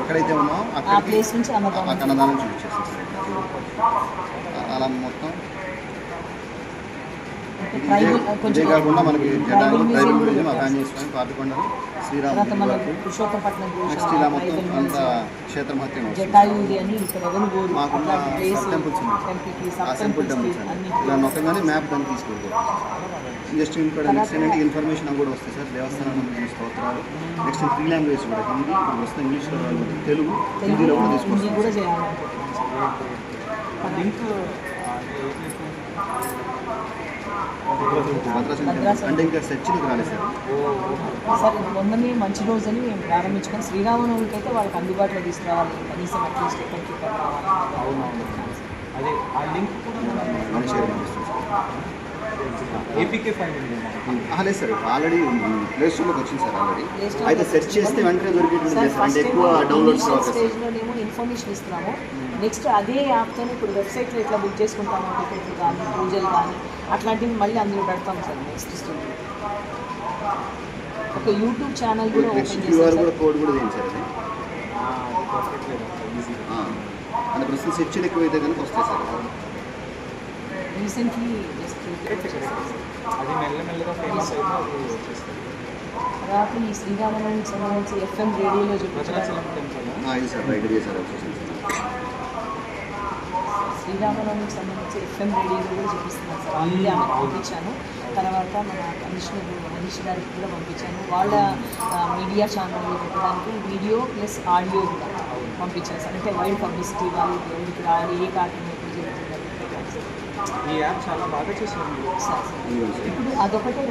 ఎక్కడైతే ఉన్నామో ఆ ప్లేస్ నుంచి అన్నదానం చూపించేస్తాం సార్. అలా మొత్తం ఇదే కాకుండా మనకి ట్రైబల్ మ్యూజియం అభ్యాన్యేశ్వరం పాపికొండలు శ్రీరామ నెక్స్ట్ ఇలా మొత్తం అంత క్షేత్రమహత్యం మాకున్న టెంపుల్స్ ఉన్నాయి. ఆ సింపుల్ టెంపుల్స్ అండి ఇలా నొక్కగానే మ్యాప్ దాన్ని తీసుకుంటాం. జస్ట్ ఇక్కడ నెక్స్ట్ ఏంటంటే ఇన్ఫర్మేషన్ కూడా వస్తుంది సార్. దేవస్థానం స్తోత్రాలు నెక్స్ట్ 3 లాంగ్వేజ్ కూడా హిందీ ఇప్పుడు వస్తే ఇంగ్లీష్లో తెలుగు హిందీలో కూడా తీసుకొస్తాం. అంటే ఇంకా సెర్చ్కి రాలేదు సార్. మొన్ననే మంచి రోజు అని మేము ప్రారంభించుకొని శ్రీరామనవమికి అయితే వాళ్ళకి అందుబాటులో తీసుకురావాలి, కనీసం అట్లీస్ట్ ఎక్కడికి అదే ఆ లింక్ ఏపీకే ఫైల్ లేదు సార్. ఆల్రెడీ ప్లే స్టోర్లోకి వచ్చింది సార్. ఆల్రెడీ అయితే సెర్చ్ చేస్తే వెంటనే దొరికేటువంటి అంటే ఎక్కువ డౌన్లోడ్ స్టేజ్లోనేమో ఇన్ఫర్మేషన్ ఇస్తున్నాము. నెక్స్ట్ అదే యాప్తోనే ఇప్పుడు వెబ్సైట్లో ఎట్లా బుక్ చేసుకుంటాము, టికెట్లు కానీ పూజలు కానీ అట్లాంటివి మళ్ళీ అందులో పెడతాం సార్. నెక్స్ట్ స్టేజ్ ఒక యూట్యూబ్ ఛానల్ కూడా ఓపెన్ చేస్తాం. కోడ్ కూడా దేని సార్ అంటే ప్రస్తుతం సెర్చ్లు ఎక్కువైతే కనుక వస్తాయి సార్. రీసెంట్లీ అది మెల్లమెల్లగా ఫేమస్ అయితే అది వచ్చేస్తుంది. తర్వాత ఈ శ్రీరామనవమికి సంబంధించి FM రేడియోలో Bhadrachalam temple sir right sir. శ్రీరామనవమికి సంబంధించి FM రేడియోలో కూడా చూపిస్తున్నాను సార్. ఆల్రెడీ ఆమెకు పంపించాను. తర్వాత మన కమిషనర్ మనీష్ గారికి కూడా పంపించాను. వాళ్ళ మీడియా ఛానల్లో పెట్టడానికి వీడియో ప్లస్ ఆడియో కూడా పంపించాను సార్. అంటే వైడ్ పబ్లిసిటీ వాళ్ళు ఎవరికి రావాలి, ఏ కార్యక్రమం ఎప్పుడు జరుగుతుంది. ఈ యాప్ చాలా బాగా చేశారు సార్. ఇప్పుడు అదొకటే